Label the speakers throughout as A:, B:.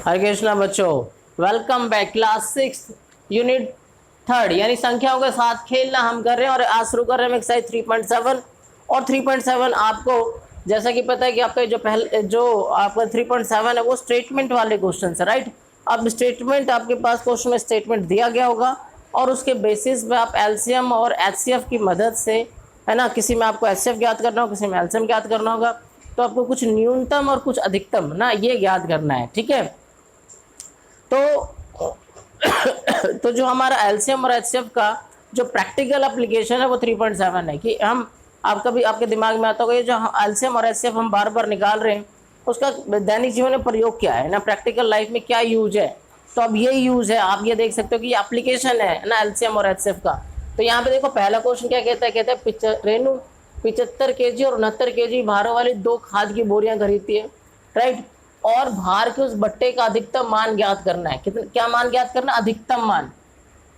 A: हरे कृष्णा बच्चों, welcome back. Class 6 unit 3 यानी संख्याओं के साथ खेलना हम कर रहे हैं और आज शुरू कर रहे हैं हम एक्सरसाइज 3.7। और 3.7 आपको जैसा कि पता है कि आपका जो आपका 3.7 है वो स्टेटमेंट वाले क्वेश्चन है, राइट। अब स्टेटमेंट आपके पास क्वेश्चन में स्टेटमेंट दिया गया होगा और उसके बेसिस पे आप एलसीएम और एचसीएफ की मदद से, है ना, किसी में आपको एचसीएफ ज्ञात करना होगा, किसी में एलसीएम ज्ञात करना होगा, तो आपको कुछ न्यूनतम और कुछ अधिकतम ना ये ज्ञात करना है, ठीक है। तो जो हमारा एलसीएम और एचसीएफ का जो प्रैक्टिकल एप्लीकेशन है वो 3.7 है कि हम आपका भी आपके दिमाग में आता होगा ये जो एलसीएम और एचसीएफ हम बार बार निकाल रहे हैं उसका दैनिक जीवन में प्रयोग क्या है ना, प्रैक्टिकल लाइफ में क्या यूज है। तो अब ये यूज है, आप ये देख सकते हो कि ये एप्लीकेशन है ना एलसीएम और एचसीएफ का। तो यहाँ पे देखो पहला क्वेश्चन क्या कहता है, कहता है रेनू 75 kg और 69 kg भारों वाली 2 खाद की बोरियां खरीदती है, राइट। और भार के उस बट्टे का अधिकतम मान ज्ञात करना है। कितना क्या मान ज्ञात करना, अधिकतम मान,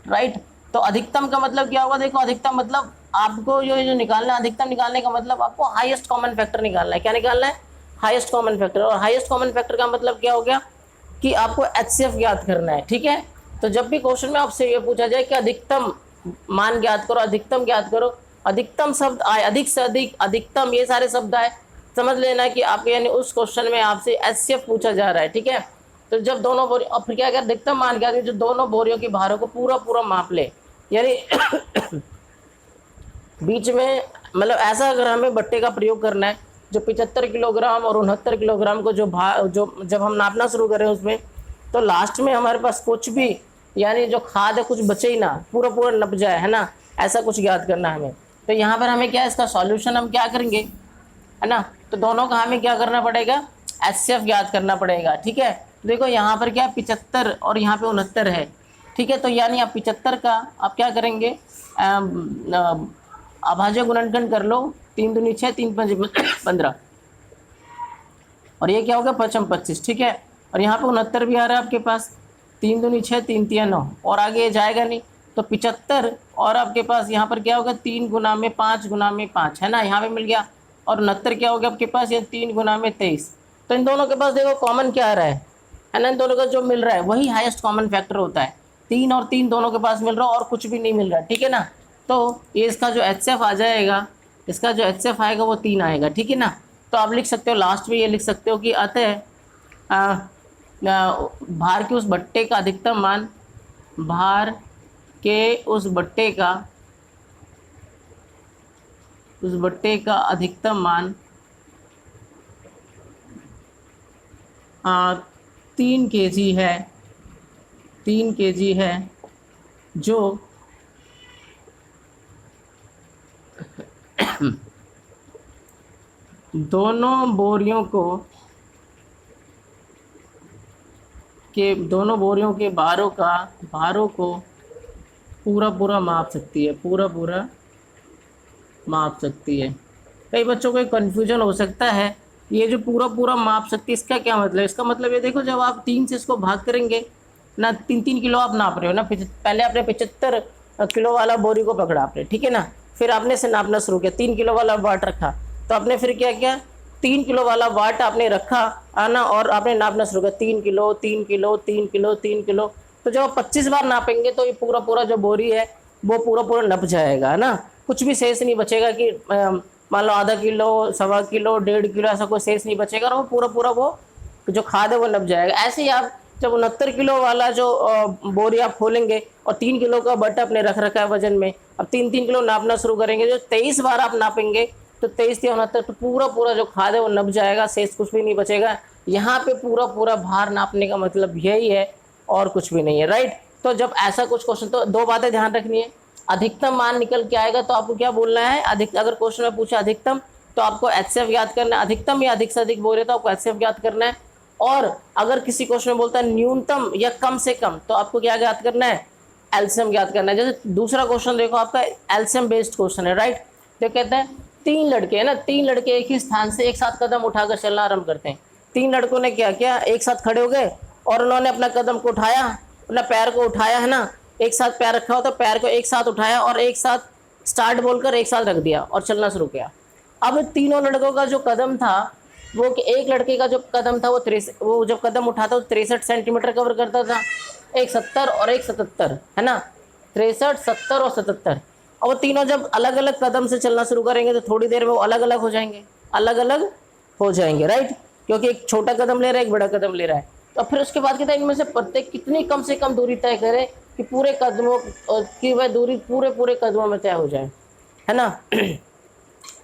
A: राइट। तो अधिकतम का मतलब क्या होगा, देखो अधिकतम मतलब आपको जो निकालना है, अधिकतम निकालने का मतलब आपको हाईएस्ट कॉमन फैक्टर निकालना है। क्या निकालना है, हाईएस्ट कॉमन फैक्टर। और हाईएस्ट कॉमन फैक्टर का मतलब क्या हो गया कि आपको एचसीएफ ज्ञात करना है, ठीक है। तो जब भी क्वेश्चन में आपसे ये पूछा जाए कि अधिकतम मान ज्ञात करो, अधिकतम ज्ञात करो, अधिकतम शब्द आए, अधिक से अधिक, अधिकतम, ये सारे शब्द आए, समझ लेना कि आपके यानी उस क्वेश्चन में आपसे एचसीएफ पूछा जा रहा है, ठीक है। तो जब दोनों बोरी और फिर क्या कर अधिकतम मान ज्ञात, जो दोनों बोरियों की भारों को पूरा पूरा माप ले, यानी बीच में मतलब ऐसा अगर हमें बट्टे का प्रयोग करना है जो 75 किलोग्राम और 69 किलोग्राम को जो जब हम नापना शुरू करें उसमें, तो लास्ट में हमारे पास कुछ भी यानी जो खाद है कुछ बचे ही ना, पूरा पूरा नप जाए, है ना, ऐसा कुछ ज्ञात करना है हमें। तो यहाँ पर हमें क्या इसका सॉल्यूशन हम क्या करेंगे, है ना। तो दोनों का हमें क्या करना पड़ेगा, एचसीएफ ज्ञात करना पड़ेगा, ठीक है। देखो यहाँ पर क्या 75 और यहाँ पे 69 है, ठीक है। तो यानी आप 75 का आप क्या करेंगे, अभाज्य गुणनखंड कर लो, 3 दूनी 6, 3 पंच 15, और ये क्या होगा 5 25, ठीक है। और यहाँ पे 69 भी आ रहा है आपके पास, 3 दूनी 6, 3 तिया 9, और आगे ये जाएगा नहीं। तो 75 और आपके पास यहाँ पर क्या होगा 3 गुना में 5 गुना में 5, है ना, यहाँ पे मिल गया। और 69 क्या हो गया आपके पास, ये 3 गुना में 23। तो इन दोनों के पास देखो कॉमन क्या आ रहा है ना, इन दोनों का जो मिल रहा है वही हाईएस्ट कॉमन फैक्टर होता है। 3 और 3 दोनों के पास मिल रहा है और कुछ भी नहीं मिल रहा, ठीक है ना। तो ये इसका जो एचसीएफ आ जाएगा, इसका जो एचसीएफ आएगा वो 3 आएगा, ठीक है ना। तो आप लिख सकते हो लास्ट में ये लिख सकते हो कि अतः भार के उस बट्टे का अधिकतम मान, भार के उस बट्टे का अधिकतम मान 3 kg है, 3 kg है, जो दोनों बोरियों के भारों को पूरा पूरा माप सकती है, पूरा पूरा माप सकती है। कई बच्चों को कन्फ्यूजन हो सकता है, ये जो पूरा पूरा माप सकती है इसका क्या मतलब, इसका मतलब ये देखो जब आप 3 से इसको भाग करेंगे ना, 3 किलो आप नाप रहे हो ना, पहले आपने 75 किलो वाला बोरी को पकड़ा आपने, ठीक है ना, फिर आपने से नापना शुरू किया, 3 किलो वाला वाट रखा, तो आपने फिर क्या किया 3 किलो वाला वाट आपने रखा आना और आपने नापना शुरू किया 3 किलो 3 किलो 3 किलो 3 किलो। तो जब आप 25 बार नापेंगे तो ये पूरा पूरा जो बोरी है वो पूरा पूरा नप जाएगा, है ना, कुछ भी शेष नहीं बचेगा कि मान लो आधा किलो, 1.25 किलो, 1.5 किलो, ऐसा कोई शेष नहीं बचेगा और वो पूरा पूरा वो जो खाद है वो नप जाएगा। ऐसे ही आप जब 69 किलो वाला जो बोरी आप खोलेंगे और 3 किलो का बट आपने रख रखा है वजन में, अब 3-3 किलो नापना शुरू करेंगे, जो 23 बार आप नापेंगे तो 23 या 69 तो पूरा पूरा जो खाद है वो नप जाएगा, शेष कुछ भी नहीं बचेगा। यहाँ पे पूरा पूरा भार नापने का मतलब यही है और कुछ भी नहीं है, राइट। तो जब ऐसा कुछ क्वेश्चन, तो 2 बातें ध्यान रखनी है, अधिकतम मान निकल के आएगा तो आपको क्या बोलना है, अगर क्वेश्चन में पूछा अधिकतम तो आपको एचसीएफ याद करना है, अधिकतम या अधिक से अधिक बोल रहे तो आपको एचसीएफ याद करना है। और अगर किसी क्वेश्चन में बोलता है न्यूनतम या कम से कम तो आपको क्या याद करना है, एलसीएम याद करना है। जैसे दूसरा क्वेश्चन देखो आपका एलसीएम बेस्ड क्वेश्चन है, राइट। तो कहता है 3 लड़के है ना, 3 लड़के एक ही स्थान से एक साथ कदम उठाकर चलना आरंभ करते हैं। 3 लड़कों ने क्या किया, एक साथ खड़े हो गए और उन्होंने अपना कदम को उठाया, अपना पैर को उठाया, है ना, एक साथ पैर रखा हो तो पैर को एक साथ उठाया और एक साथ स्टार्ट बोलकर एक साथ रख दिया और चलना शुरू किया। अब तीनों लड़कों का जो कदम था वो कि एक लड़के का जो कदम था वो जब कदम उठाता वो 63 सेंटीमीटर कवर करता था, एक 70 और एक 77, है ना, 63, 70 और 77। और वो तीनों जब अलग अलग कदम से चलना शुरू करेंगे तो थोड़ी देर में वो अलग अलग हो जाएंगे, अलग अलग हो जाएंगे, राइट, क्योंकि एक छोटा कदम ले रहा है, एक बड़ा कदम ले रहा है। तो फिर उसके बाद कहता है इनमें से प्रत्येक कितनी कम से कम दूरी तय करे कि पूरे कदमों की वह दूरी पूरे कदमों में तय हो जाए, है ना।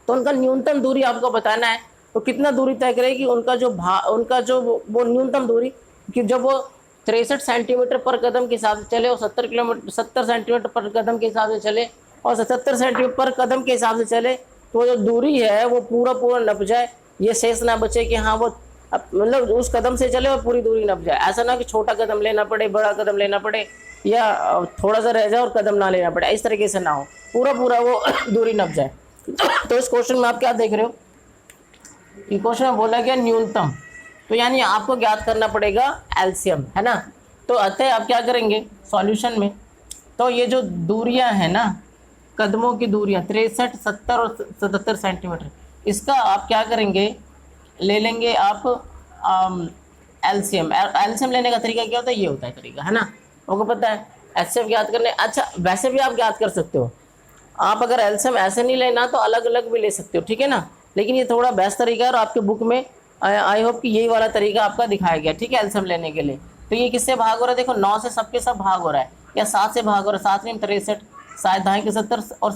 A: तो उनका न्यूनतम दूरी आपको बताना है, तो कितना दूरी तय करेगी, उनका जो वो न्यूनतम दूरी कि जब वो 63 सेंटीमीटर पर कदम के हिसाब से चले और 70 सेंटीमीटर पर कदम के हिसाब से चले और 77 सेंटीमीटर पर कदम के हिसाब से चले, तो जो दूरी है वो पूरा नप जाए, ये शेष ना बचे कि हाँ वो मतलब उस कदम से चले और पूरी दूरी नप जाए। ऐसा ना कि छोटा कदम लेना पड़े, बड़ा कदम लेना पड़े, या थोड़ा सा रह जाए और कदम ना लेना पड़े, इस तरीके से ना हो, पूरा वो दूरी नप जाए। तो इस क्वेश्चन में आप क्या देख रहे हो, ये क्वेश्चन में बोला गया न्यूनतम, तो यानी आपको ज्ञात करना पड़ेगा एलसीएम, है ना। तो अतः आप क्या करेंगे सॉल्यूशन में, तो ये जो दूरियां हैं ना, कदमों की दूरियां 63, 70 और 77 सेंटीमीटर, इसका आप क्या करेंगे, ले लेंगे आप एलसीएम। एलसीएम लेने का तरीका क्या होता है, ये होता है तरीका, है ना, आपको पता है एचसीएफ ज्ञात करने। अच्छा वैसे भी आप ज्ञात कर सकते हो, आप अगर एलसीएम ऐसे नहीं लेना तो अलग अलग भी ले सकते हो, ठीक है ना, लेकिन ये थोड़ा बेस्ट तरीका है और आपके बुक में आई होप कि यही वाला तरीका आपका दिखाया गया, ठीक है, एलसीएम लेने के लिए। तो ये किससे भाग हो रहा है, देखो 9 से सबके सब भाग हो रहा है, या 7 से भाग हो रहा है, 7 में 63, 7 दाएं के 70 और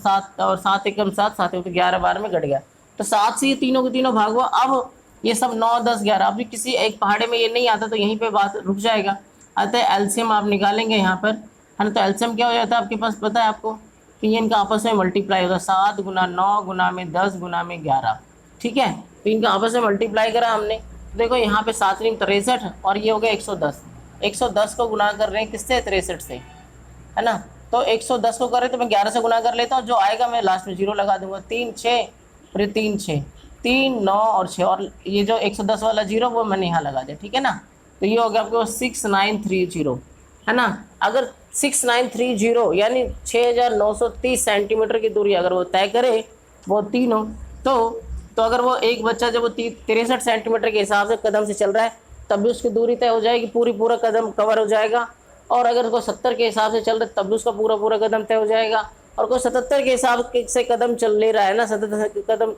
A: 7 एकम 7, 7 तो 11 12 में घट गया, तो 7 से ये तीनों के तीनों भाग हुआ। अब ये सब 9 10 11, अभी किसी एक पहाड़े में ये नहीं आता तो यहीं पे बात रुक जाएगा। अतः एलसीएम आप निकालेंगे यहाँ पर, है ना, तो एलसीएम क्या हो जाता है आपके पास पता है आपको कि ये इनका आपस में मल्टीप्लाई होता है, 7 गुना 9 गुना में 10 गुना में 11, ठीक है, तो इनका आपस में मल्टीप्लाई करा हमने। तो देखो यहाँ पे 7 3 63 और ये हो गया 110, 110 को गुना कर रहे हैं किससे, 63 से, है ना, तो 110 को कर रहे तो मैं 11 से गुना कर लेता हूँ, जो आएगा मैं लास्ट में 0 लगा दूंगा, 3 6 फिर 3 6 3 9 और 6, और ये जो 110 वाला 0 वो मैंने यहाँ लगा दिया, ठीक है ना। तो ये हो गया आपको 6930, है ना। अगर 6930 यानी 6930 सेंटीमीटर की दूरी अगर वो तय करे वो तीनों, तो अगर वो एक बच्चा जब वो 63 सेंटीमीटर के हिसाब से कदम से चल रहा है तब भी उसकी दूरी तय हो जाएगी, पूरा कदम कवर हो जाएगा। और अगर उसको 70 के हिसाब से चल रहा है तब भी उसका पूरा कदम तय हो जाएगा। और कोई 77 के हिसाब से कदम चल ले रहा है ना, 77 कदम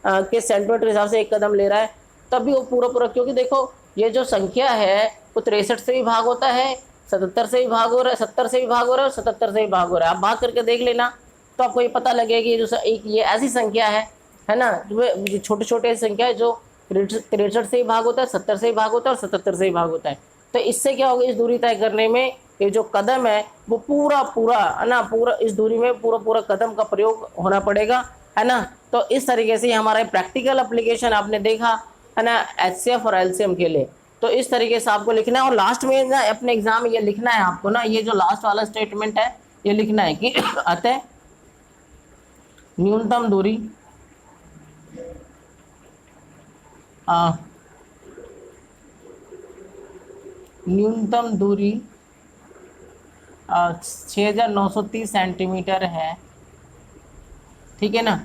A: के सेंटीमीटर के हिसाब से एक कदम ले रहा है तब भी वो पूरा, क्योंकि देखो ये जो संख्या है वो 63 से भी भाग होता है, 77 से भी भाग हो रहा है, 70 से भी भाग हो रहा है और 77 से भी भाग हो रहा है। आप भाग करके देख लेना तो आपको ये पता लगेगा कि जो एक ये ऐसी संख्या है ना, जो छोटे छोटे संख्या है जो 63 से ही भाग होता है, 70 से ही भाग होता है और 77 से ही भाग होता है। तो इससे क्या होगा, इस दूरी तय करने में ये जो कदम है वो पूरा है ना, इस दूरी में पूरा कदम का प्रयोग होना पड़ेगा, है ना। तो इस तरीके से हमारा प्रैक्टिकल एप्लीकेशन आपने देखा, है ना, एचसीएफ और एलसीएम के लिए। तो इस तरीके से आपको लिखना है और लास्ट में ना अपने एग्जाम में ये लिखना है आपको ना, ये जो लास्ट वाला स्टेटमेंट है ये लिखना है कि अतः न्यूनतम दूरी न्यूनतम दूरी 6930 सेंटीमीटर है, ठीक है ना,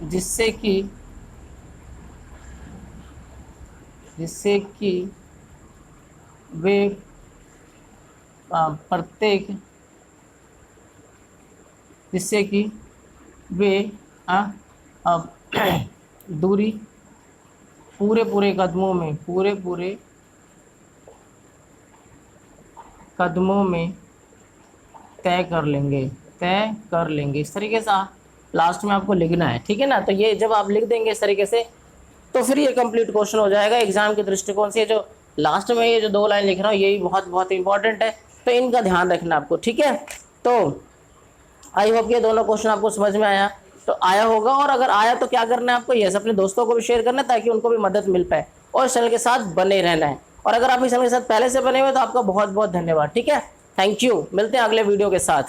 A: जिससे कि वे प्रत्येक जिससे कि वे दूरी पूरे कदमों में तय कर लेंगे। इस तरीके से लास्ट में आपको लिखना है, ठीक है ना। तो ये जब आप लिख देंगे इस तरीके से तो फिर ये कंप्लीट क्वेश्चन हो जाएगा एग्जाम के दृष्टिकोण से। जो लास्ट में ये जो 2 लाइन लिख रहा हूँ यही बहुत इंपॉर्टेंट है, तो इनका ध्यान रखना आपको, ठीक है। तो आई होप ये दोनों क्वेश्चन आपको समझ में आया होगा, और अगर आया तो क्या करना है आपको, ये अपने दोस्तों को भी शेयर करना है ताकि उनको भी मदद मिल पाए, और इस चैनल के साथ बने रहना है। और अगर आप इस चैनल के साथ पहले से बने हुए तो आपका बहुत धन्यवाद, ठीक है, थैंक यू। मिलते हैं अगले वीडियो के साथ।